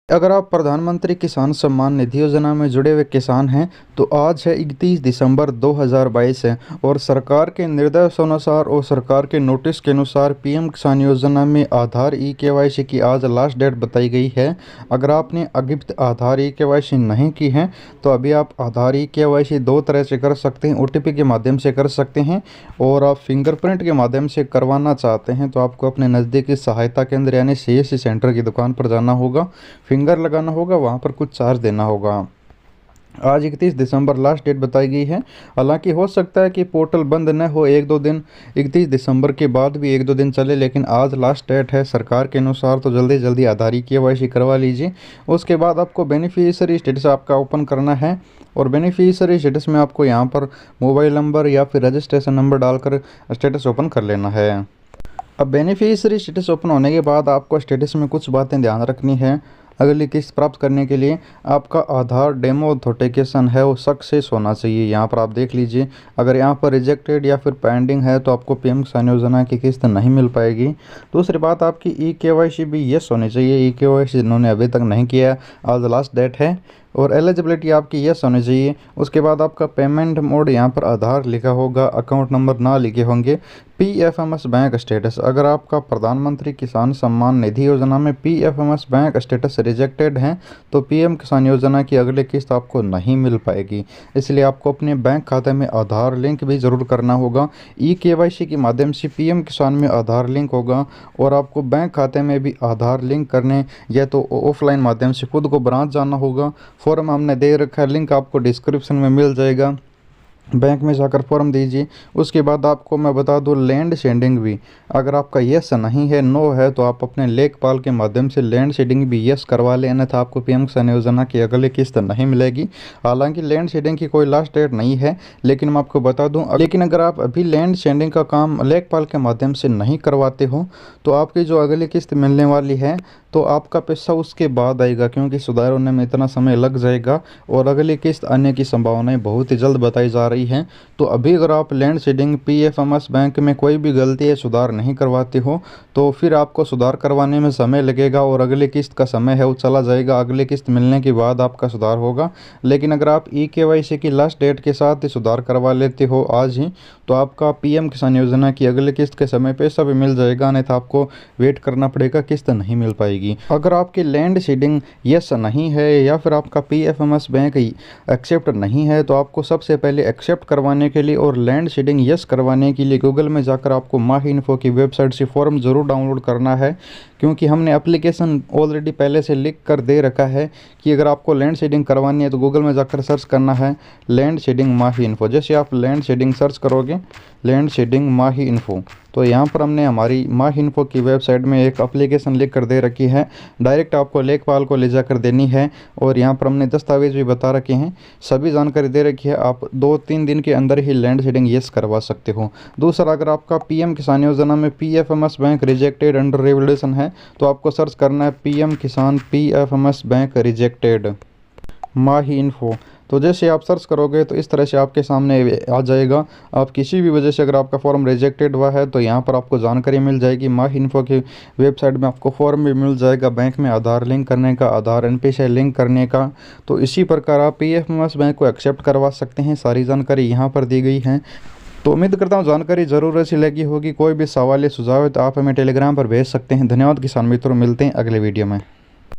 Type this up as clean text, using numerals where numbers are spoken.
अगर आप प्रधानमंत्री किसान सम्मान निधि योजना में जुड़े हुए किसान हैं तो आज है 31 दिसंबर 2022 है और सरकार के निर्देशानुसार और सरकार के नोटिस के अनुसार पीएम किसान योजना में आधार ई-केवाईसी की आज लास्ट डेट बताई गई है। अगर आपने अभी आधार ई-केवाईसी नहीं की है तो अभी आप आधार ई-केवाईसी दो तरह से कर सकते हैं। ओटीपी के माध्यम से कर सकते हैं और आप फिंगरप्रिंट के माध्यम से करवाना चाहते हैं तो आपको अपने नज़दीकी सहायता केंद्र यानी सीएससी सेंटर की दुकान पर जाना होगा, फिंगर लगाना होगा, वहाँ पर कुछ चार्ज देना होगा। आज 31 दिसंबर लास्ट डेट बताई गई है। हालांकि हो सकता है कि पोर्टल बंद न हो एक दो दिन, 31 दिसंबर के बाद भी एक दो दिन चले, लेकिन आज लास्ट डेट है सरकार के अनुसार। तो जल्दी जल्दी आधार ई-केवाईसी करवा लीजिए। उसके बाद आपको बेनिफिशियरी स्टेटस आपका ओपन करना है और बेनिफिशियरी स्टेटस में आपको यहाँ पर मोबाइल नंबर या फिर रजिस्ट्रेशन नंबर डालकर स्टेटस ओपन कर लेना है। अब बेनिफिशियरी स्टेटस ओपन होने के बाद आपको स्टेटस में कुछ बातें ध्यान रखनी है। अगली किस्त प्राप्त करने के लिए आपका आधार डेमो ऑथेंटिकेशन है वो सक्सेस होना चाहिए। यहाँ पर आप देख लीजिए, अगर यहाँ पर रिजेक्टेड या फिर पेंडिंग है तो आपको पीएम किसान योजना की किस्त नहीं मिल पाएगी। दूसरी बात, आपकी ई-केवाईसी भी यस होनी चाहिए। ई-केवाईसी जिन्होंने अभी तक नहीं किया, आज लास्ट डेट है। और एलिजिबिलिटी आपकी यस होनी चाहिए। उसके बाद आपका पेमेंट मोड यहाँ पर आधार लिखा होगा, अकाउंट नंबर ना लिखे होंगे। पीएफएमएस बैंक स्टेटस, अगर आपका प्रधानमंत्री किसान सम्मान निधि योजना में पीएफएमएस बैंक स्टेटस रिजेक्टेड है तो पीएम किसान योजना की अगली किस्त आपको नहीं मिल पाएगी। इसलिए आपको अपने बैंक खाते में आधार लिंक भी ज़रूर करना होगा। ई-केवाईसी के माध्यम से पीएम किसान में आधार लिंक होगा और आपको बैंक खाते में भी आधार लिंक करने या तो ऑफलाइन माध्यम से खुद को ब्रांच जाना होगा। फॉर्म हमने दे रखा है, लिंक आपको डिस्क्रिप्शन में मिल जाएगा। बैंक में जाकर फॉर्म दीजिए। उसके बाद आपको मैं बता दूं, लैंड शेडिंग भी अगर आपका यस नहीं है, नो है, तो आप अपने लेखपाल के माध्यम से लैंड शेडिंग भी यस करवा लें, अन्यथा आपको पीएम किसान योजना की अगली किस्त नहीं मिलेगी। हालांकि लैंड शेडिंग की कोई लास्ट डेट नहीं है, लेकिन मैं आपको बता दूं, लेकिन अगर आप अभी लैंड शेडिंग का काम लेखपाल के माध्यम से नहीं करवाते हो तो आपकी जो अगली किस्त मिलने वाली है तो आपका पैसा उसके बाद आएगा, क्योंकि सुधार होने में इतना समय लग जाएगा और अगली किस्त आने की संभावनाएं बहुत ही जल्द बताई जा रही हैं। तो अभी अगर आप लैंड शेडिंग पीएफएमएस बैंक में कोई भी गलती है, सुधार नहीं करवाते हो तो फिर आपको सुधार करवाने में समय लगेगा और अगली किस्त का समय है वो चला जाएगा। अगली किस्त मिलने के बाद आपका सुधार होगा। लेकिन अगर आप ई-केवाईसी की लास्ट डेट के साथ ही सुधार करवा लेते हो आज ही, तो आपका पीएम किसान योजना की अगली किस्त के समय पैसा भी मिल जाएगा, नहीं तो आपको वेट करना पड़ेगा, किस्त नहीं मिल पाएगी। अगर आपकी लैंड शेडिंग यस नहीं है या फिर आपका पीएफएमएस बैंक एक्सेप्ट नहीं है तो आपको सबसे पहले एक्सेप्ट करवाने के लिए और लैंड शेडिंग यस करवाने के लिए गूगल में जाकर आपको माही इन्फो की वेबसाइट से फॉर्म ज़रूर डाउनलोड करना है, क्योंकि हमने एप्लीकेशन ऑलरेडी पहले से लिख कर दे रखा है कि अगर आपको लैंड शेडिंग करवानी है तो गूगल में जाकर सर्च करना है लैंड शेडिंग माही इन्फो। जैसे आप लैंड शेडिंग सर्च करोगे लैंड शेडिंग माही इन्फो, तो यहाँ पर हमने हमारी माही इन्फो की वेबसाइट में एक एप्लीकेशन लिख कर दे रखी है। डायरेक्ट आपको लेखपाल को ले जाकर देनी है और यहाँ पर हमने दस्तावेज भी बता रखे हैं, सभी जानकारी दे रखी है। आप 2-3 दिन के अंदर ही लैंड शेडिंग यस करवा सकते हो। दूसरा, अगर आपका पीएम किसान योजना में PFMS bank rejected under revolution है तो आपको सर्च करना है पीएम किसान पीएफएमएस बैंक रिजेक्टेड माही इन्फो। तो जैसे आप सर्च करोगे तो इस तरह से आपके सामने आ जाएगा। आप किसी भी वजह से अगर आपका फॉर्म रिजेक्टेड हुआ है तो यहाँ पर आपको जानकारी मिल जाएगी। माही इन्फो की वेबसाइट में आपको फॉर्म भी मिल जाएगा, बैंक में आधार लिंक करने का, आधार एनपीसी लिंक करने का। तो इसी प्रकार आप पीएफएमएस बैंक को एक्सेप्ट करवा सकते हैं। सारी जानकारी यहाँ पर दी गई है। तो उम्मीद करता हूँ जानकारी ज़रूर ऐसी लगी होगी। कोई भी सवाल या सुझाव है तो आप हमें टेलीग्राम पर भेज सकते हैं। धन्यवाद किसान मित्रों, मिलते हैं अगले वीडियो में।